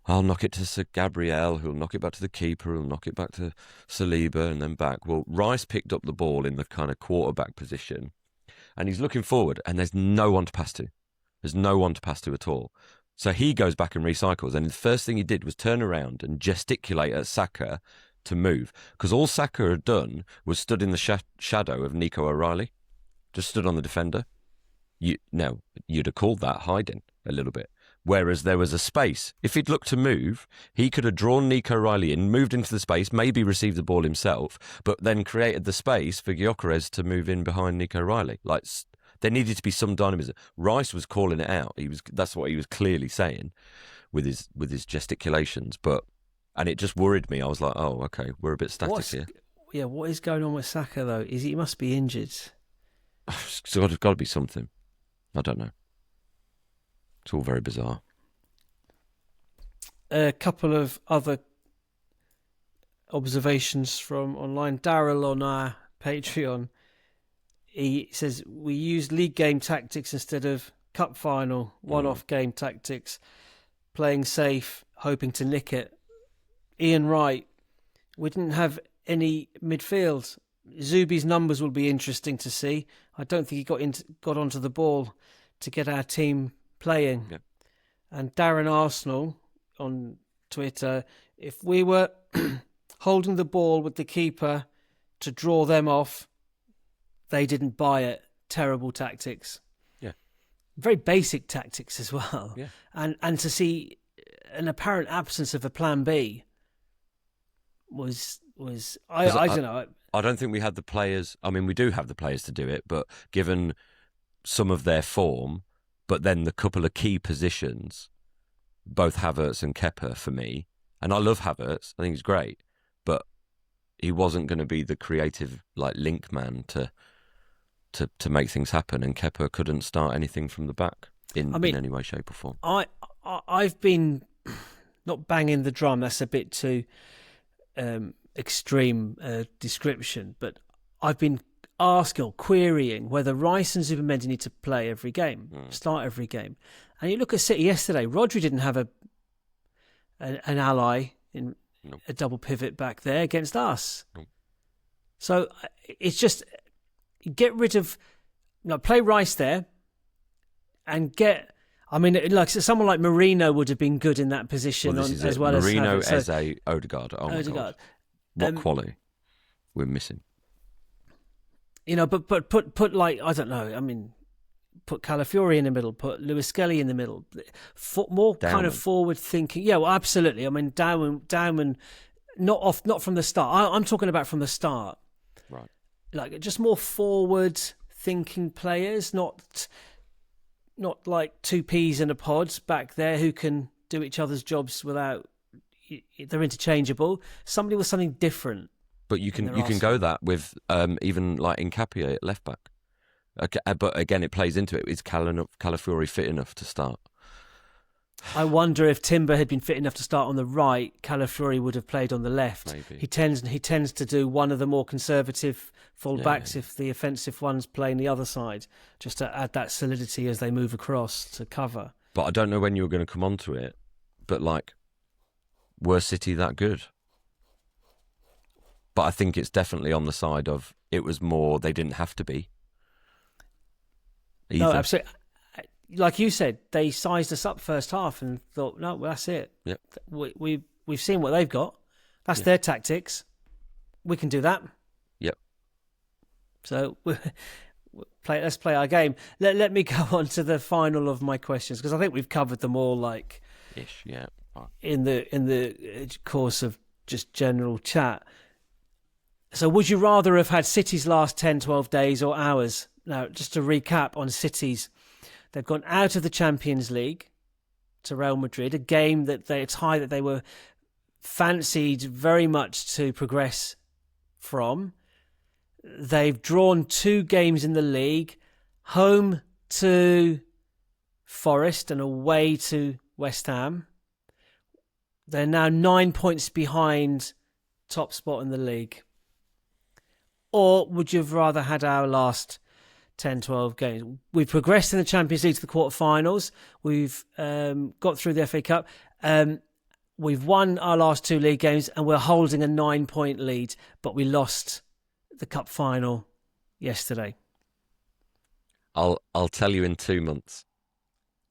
I'll knock it to Sir Gabriel, who'll knock it back to the keeper, who'll knock it back to Saliba, and then back. Well, Rice picked up the ball in the kind of quarterback position, and he's looking forward, and there's no one to pass to. There's no one to pass to at all. So he goes back and recycles, and the first thing he did was turn around and gesticulate at Saka to move, because all Saka had done was stood in the shadow of Nico O'Reilly, just stood on the defender. You'd have called that hiding a little bit. Whereas there was a space. If he'd looked to move, he could have drawn Nico Riley in, moved into the space, maybe received the ball himself, but then created the space for Gyökeres to move in behind Nico Riley. Like, there needed to be some dynamism. Rice was calling it out. That's what he was clearly saying with his gesticulations. And it just worried me. I was like, oh, okay, we're a bit static here. Yeah, what is going on with Saka though? He must be injured. So there's got to be something. I don't know. It's all very bizarre. A couple of other observations from online. Daryl on our Patreon, he says we use league game tactics instead of cup final one-off game tactics, playing safe, hoping to nick it. Ian Wright, we didn't have any midfield. Zubi's numbers will be interesting to see. I don't think he got onto the ball to get our team playing. Yep. And Darren Arsenal on Twitter, if we were holding the ball with the keeper to draw them off, they didn't buy it. Terrible tactics. Yeah. Very basic tactics as well. Yeah. And to see an apparent absence of a plan B was I don't know. I don't think we had the players. I mean, we do have the players to do it, but given some of their form, but then the couple of key positions, both Havertz and Kepa for me, and I love Havertz, I think he's great, but he wasn't going to be the creative link man to make things happen, and Kepa couldn't start anything from the back in any way, shape or form. I've been not banging the drum, that's a bit too extreme description, but I've been asking or querying whether Rice and Zubimendi need to play every game, start every game. And you look at City yesterday, Rodri didn't have an ally in a double pivot back there against us. So it's just get rid of, play Rice there and someone like Marino would have been good in that position as well Marino, as Eze, Odegaard. Oh my God. What quality we're missing. But put I don't know. Put Calafiori in the middle. Put Lewis Skelly in the middle. More Dowman. kind of forward thinking. Yeah, well, absolutely. Dowman, not from the start. I'm talking about from the start. Right. Just more forward thinking players, not like two peas in a pod back there who can do each other's jobs without. They're interchangeable. Somebody with something different. But you can go that with even like Nkapie at left back. Okay, but again, it plays into it. Is Calafiori fit enough to start? I wonder if Timber had been fit enough to start on the right, Calafiori would have played on the left. Maybe. He tends to do one of the more conservative full-backs if the offensive one's playing the other side, just to add that solidity as they move across to cover. But I don't know when you were going to come onto it, but were City that good? But I think it's definitely on the side of it was more they didn't have to be. Either. No, absolutely. Like you said, they sized us up first half and thought, no, well, that's it. Yep. We've seen what they've got. That's their tactics. We can do that. Yep. So let's play our game. Let me go on to the final of my questions because I think we've covered them all ish, yeah. In the course of just general chat. So would you rather have had City's last 10, 12 days or hours? Now, just to recap on City's, they've gone out of the Champions League to Real Madrid, a game that it's high that they were fancied very much to progress from. They've drawn 2 games in the league, home to Forest and away to West Ham. They're now 9 points behind top spot in the league. Or would you have rather had our last 10, 12 games? We've progressed in the Champions League to the quarterfinals. We've got through the FA Cup. We've won our last 2 league games and we're holding a 9-point lead, but we lost the cup final yesterday. I'll tell you in 2 months.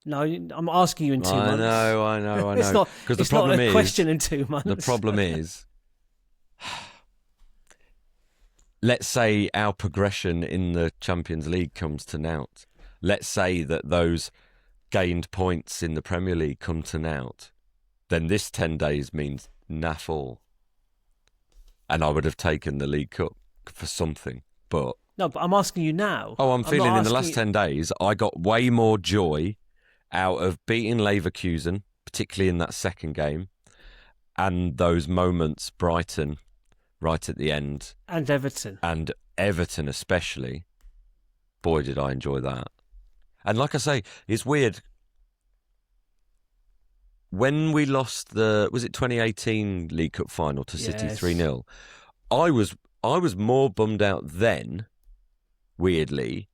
No, I'm asking you in 2 months. I know. It's not, Because it's not a question in 2 months. The problem is, let's say our progression in the Champions League comes to naught. Let's say that those gained points in the Premier League come to naught. Then this 10 days means naff all. And I would have taken the League Cup for something. But no, but I'm asking you now. I'm feeling in the last 10 days, I got way more joy out of beating Leverkusen, particularly in that second game, and those moments, Brighton, right at the end. And Everton. And Everton especially. Boy, did I enjoy that. And like I say, it's weird. When we lost was it 2018 League Cup final to City 3-0, I was more bummed out then, weirdly.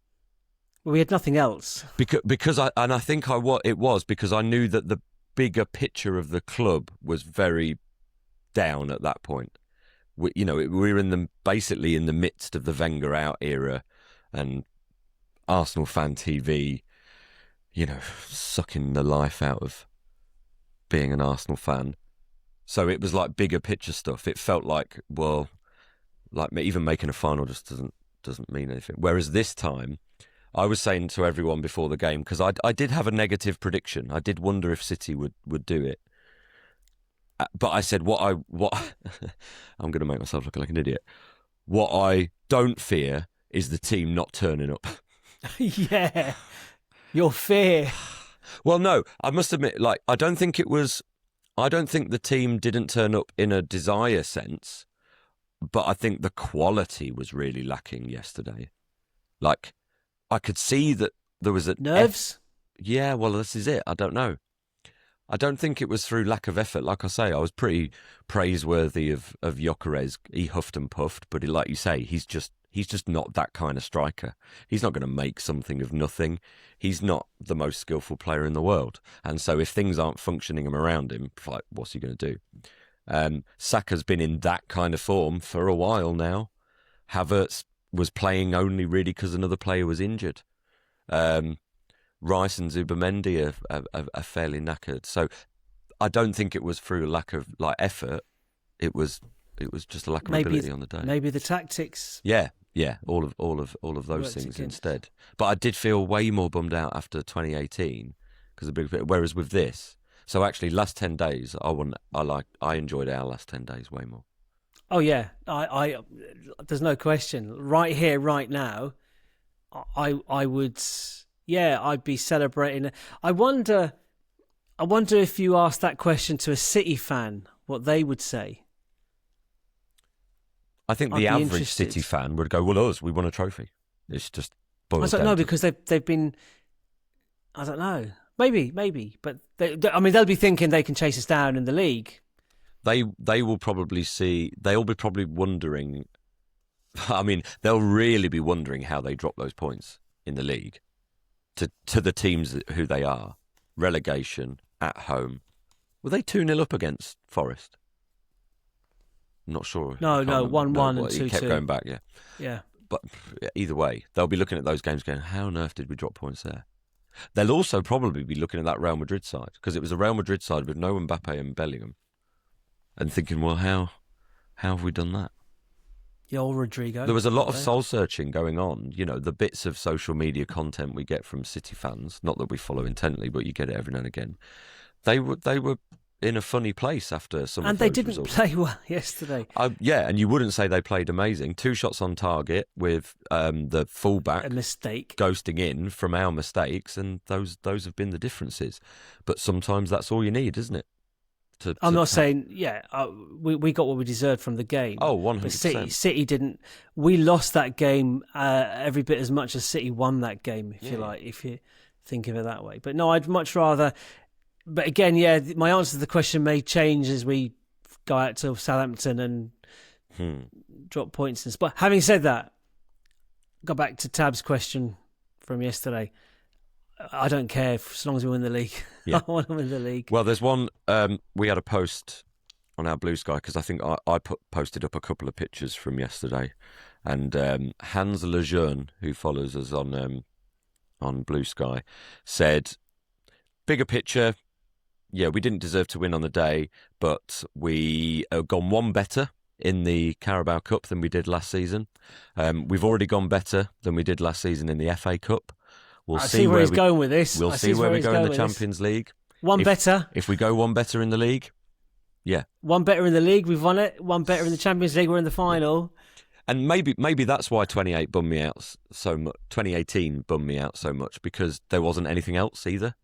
We had nothing else. Because I think it was because I knew that the bigger picture of the club was very down at that point. We were basically in the midst of the Wenger out era, and Arsenal fan TV, sucking the life out of being an Arsenal fan. So it was like bigger picture stuff. It felt like, well, like even making a final just doesn't mean anything. Whereas this time, I was saying to everyone before the game, because I did have a negative prediction. I did wonder if City would do it. But I said, what I'm going to make myself look like an idiot. What I don't fear is the team not turning up. Yeah, your fear. Well, no, I must admit, I don't think the team didn't turn up in a desire sense, but I think the quality was really lacking yesterday. I could see that there was nerves. Yeah, well, this is it. I don't know. I don't think it was through lack of effort. Like I say, I was pretty praiseworthy of Gyökeres. He huffed and puffed, but like you say, he's just not that kind of striker. He's not going to make something of nothing. He's not the most skillful player in the world. And so if things aren't functioning around him, what's he going to do? Saka's been in that kind of form for a while now. Havertz was playing only really because another player was injured. Rice and Zubimendi are fairly knackered. So I don't think it was through lack of effort. It was just a lack of ability on the day. Maybe the tactics. Yeah, all of those things instead. But I did feel way more bummed out after 2018 whereas with this, so actually last 10 days I enjoyed our last 10 days way more. Oh yeah, I there's no question. Right here, right now, I would. Yeah, I'd be celebrating. I wonder if you asked that question to a City fan, what they would say. I think the average City fan would go, "Well, we won a trophy." It's just boils down. I don't know because they've been. I don't know. Maybe, but they'll be thinking they can chase us down in the league. They will probably see. They'll be probably wondering. I mean, they'll really be wondering how they drop those points in the league to the teams who they are. Relegation at home. Were they 2-0 up against Forest? I'm not sure. No, 1-1 and 2-2. He kept going back, yeah. Yeah. But either way, they'll be looking at those games going, how on earth did we drop points there? They'll also probably be looking at that Real Madrid side, because it was a Real Madrid side with no Mbappe and Bellingham, and thinking, well, how have we done that? The old Rodrigo. There was a lot of soul searching going on. The bits of social media content we get from City fans, not that we follow intently, but you get it every now and again. They were in a funny place after some and of those they didn't results. Play well yesterday. Yeah, and you wouldn't say they played amazing. 2 shots on target with the fullback a mistake ghosting in from our mistakes, and those have been the differences. But sometimes that's all you need, isn't it? I'm not saying, we got what we deserved from the game. Oh, 100%. But City didn't. We lost that game every bit as much as City won that game, if you like. If you think of it that way. But no, I'd much rather. But again, yeah, my answer to the question may change as we go out to Southampton and drop points. But having said that, go back to Tab's question from yesterday. I don't care as long as we win the league. Yeah. I want to win the league. Well, there's one. We had a post on our BlueSky because I think I posted up a couple of pictures from yesterday, and Hans Lejeune, who follows us on BlueSky, said, "Bigger picture. Yeah, we didn't deserve to win on the day, but we have gone one better in the Carabao Cup than we did last season. We've already gone better than we did last season in the FA Cup. We'll see where he's going with this. We'll see where we go in the Champions League. If we go one better in the league, yeah. One better in the league, we've won it. One better in the Champions League, we're in the final. And maybe that's why 2018 bummed me out so much, because there wasn't anything else either.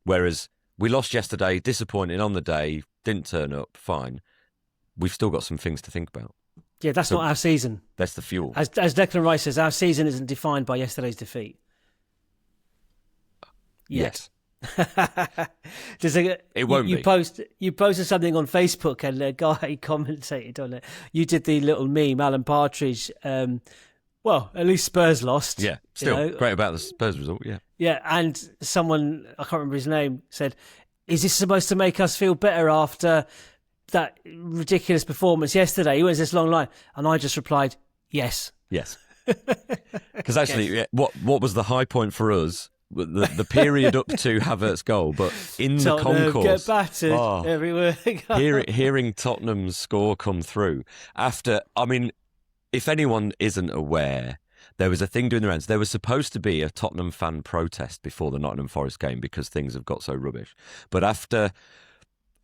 Whereas we lost yesterday, disappointing on the day, didn't turn up, fine. We've still got some things to think about. Yeah, that's not our season. That's the fuel. As Declan Rice says, our season isn't defined by yesterday's defeat. Yes. It won't be. You posted something on Facebook and a guy commentated on it. You did the little meme, Alan Partridge. Well, at least Spurs lost. Yeah, still great about the Spurs result, yeah. Yeah, and someone, I can't remember his name, said, is this supposed to make us feel better after that ridiculous performance yesterday? He went this long line. And I just replied, yes. Yes. Because actually, what was the high point for us? The period up to Havertz's goal, but in the concourse, get battered everywhere. hearing Tottenham's score come through after, I mean, if anyone isn't aware, there was a thing doing the rounds. There was supposed to be a Tottenham fan protest before the Nottingham Forest game because things have got so rubbish. But after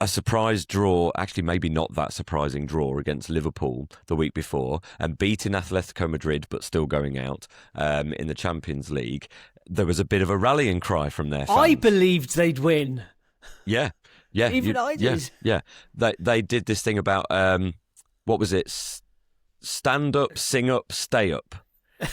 a surprise draw, actually maybe not that surprising draw against Liverpool the week before, and beating Atletico Madrid but still going out in the Champions League, there was a bit of a rallying cry from their fans. I believed they'd win. Yeah. Even I did. Yeah. They did this thing about, what was it? Stand up, sing up, stay up.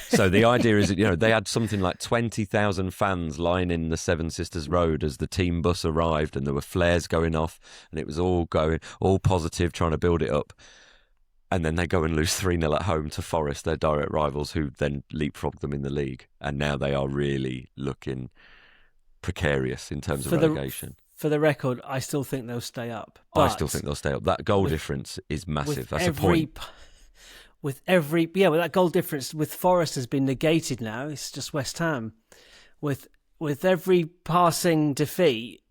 So the idea is that, they had something like 20,000 fans lining the Seven Sisters Road as the team bus arrived, and there were flares going off, and it was all positive, trying to build it up. And then they go and lose 3-0 at home to Forest, their direct rivals, who then leapfrogged them in the league. And now they are really looking precarious in terms of relegation. For the record, I still think they'll stay up. I still think they'll stay up. That goal difference is massive. That's a point. With that goal difference with Forest has been negated now. It's just West Ham. With every passing defeat,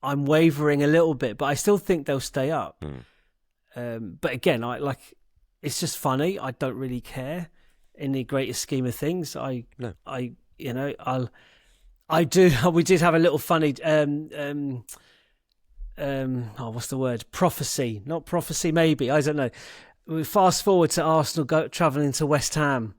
I'm wavering a little bit, but I still think they'll stay up. But again, it's just funny. I don't really care in the greater scheme of things. We did have a little funny what's the word? Prophecy. Not prophecy, maybe. I don't know. We fast forward to Arsenal travelling to West Ham.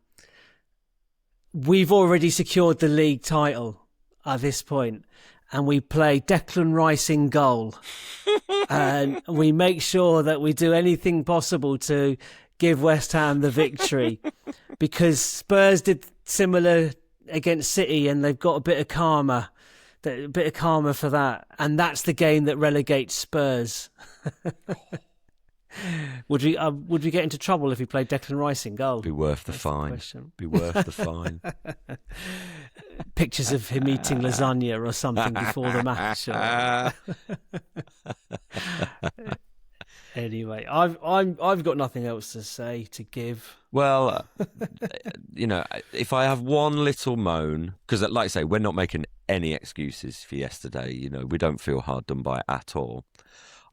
We've already secured the league title at this point, and we play Declan Rice in goal. And we make sure that we do anything possible to give West Ham the victory, because Spurs did similar against City, and they've got a bit of karma for that. And that's the game that relegates Spurs. Would we get into trouble if we played Declan Rice in goal? Be worth the fine. Be worth the fine. Pictures of him eating lasagna or something before the match. Anyway, I've got nothing else to say to give. Well, if I have one little moan, because like I say, we're not making any excuses for yesterday. We don't feel hard done by at all.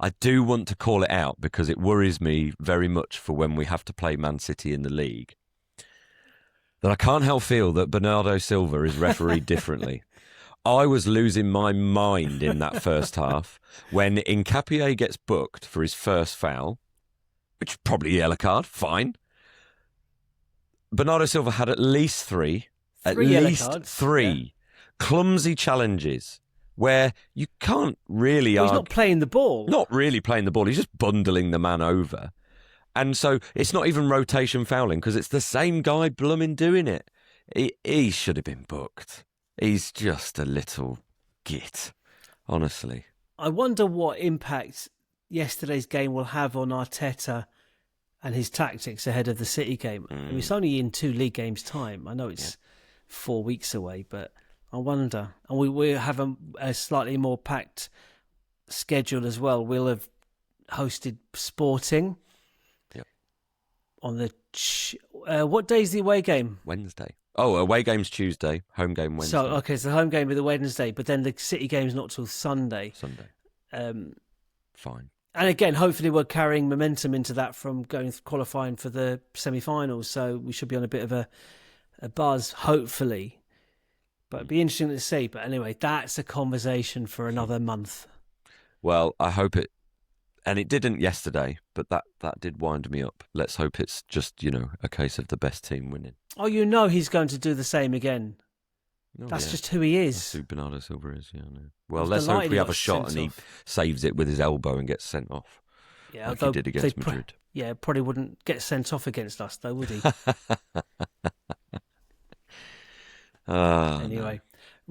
I do want to call it out because it worries me very much for when we have to play Man City in the league. That I can't help feel that Bernardo Silva is refereed differently. I was losing my mind in that first half when Nketiah gets booked for his first foul, which is probably a yellow card, fine. Bernardo Silva had at least three clumsy challenges where you can't really argue. He's not playing the ball. Not really playing the ball. He's just bundling the man over. And so it's not even rotation fouling because it's the same guy blooming doing it. He should have been booked. He's just a little git, honestly. I wonder what impact yesterday's game will have on Arteta and his tactics ahead of the City game. I mean, it's only in 2 league games' time. I know it's 4 weeks away, but I wonder. And we have a slightly more packed schedule as well. We'll have hosted Sporting on the... what day's the away game? Wednesday. Oh, away game's Tuesday, home game Wednesday. So, okay, so the home game is the Wednesday, but then the City game's not till Sunday. Fine. And again, hopefully we're carrying momentum into that from qualifying for the semi-finals, so we should be on a bit of a buzz, hopefully. But it'd be interesting to see. But anyway, that's a conversation for another month. Well, I hope it... And it didn't yesterday, but that did wind me up. Let's hope it's just, a case of the best team winning. Oh, he's going to do the same again. That's just who he is. That's who Bernardo Silva is, yeah. No. Well, let's hope we have a shot and he saves it with his elbow and gets sent off. Yeah, like he did against Madrid. Probably wouldn't get sent off against us, though, would he? Anyway. No.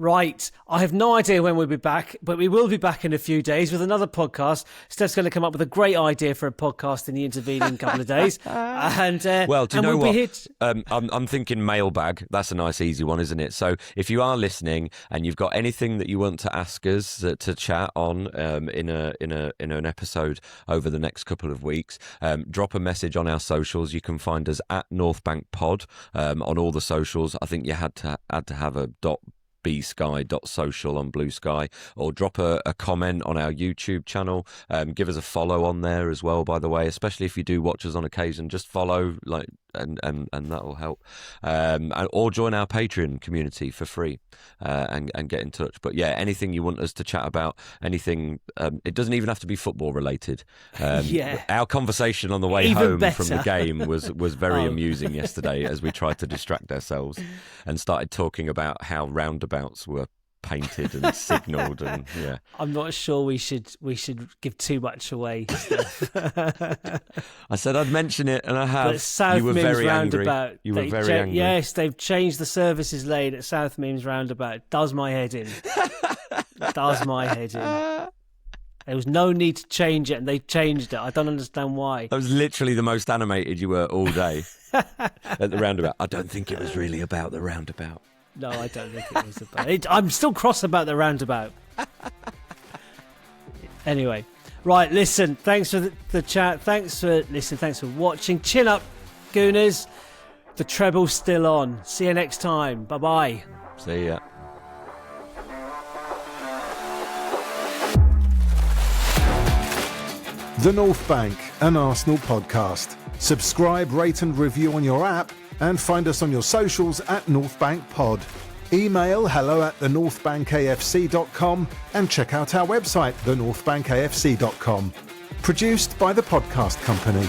Right, I have no idea when we'll be back, but we will be back in a few days with another podcast. Steph's going to come up with a great idea for a podcast in the intervening couple of days. And well, do you know what? I'm thinking mailbag. That's a nice, easy one, isn't it? So if you are listening and you've got anything that you want to ask us to chat on in an episode over the next couple of weeks, drop a message on our socials. You can find us at North Bank Pod on all the socials. I think you had to have a .bsky.social on BlueSky, or drop a comment on our YouTube channel. Give us a follow on there as well, by the way, especially if you do watch us on occasion. Just follow, and that will help. Or join our Patreon community for free and get in touch. But yeah, anything you want us to chat about, anything, it doesn't even have to be football related. Our conversation on the way home from the game was very amusing yesterday as we tried to distract ourselves and started talking about how roundabouts were painted and signalled, and I'm not sure we should give too much away. I said I'd mention it, and I have. But South you were Mims very roundabout. Angry. You were very angry. Yes, they've changed the services lane at South Mims roundabout. It does my head in. Does my head in. There was no need to change it, and they changed it. I don't understand why. That was literally the most animated you were all day at the roundabout. I don't think it was really about the roundabout. No, I don't think it was about it. I'm still cross about the roundabout. Anyway, right, listen, thanks for the chat. Thanks for listening. Thanks for watching. Chin up, Gooners. The treble's still on. See you next time. Bye-bye. See ya. The North Bank, an Arsenal podcast. Subscribe, rate and review on your app, and find us on your socials at North Bank Pod. Email hello@thenorthbankafc.com and check out our website, thenorthbankafc.com. Produced by the Podcast Company.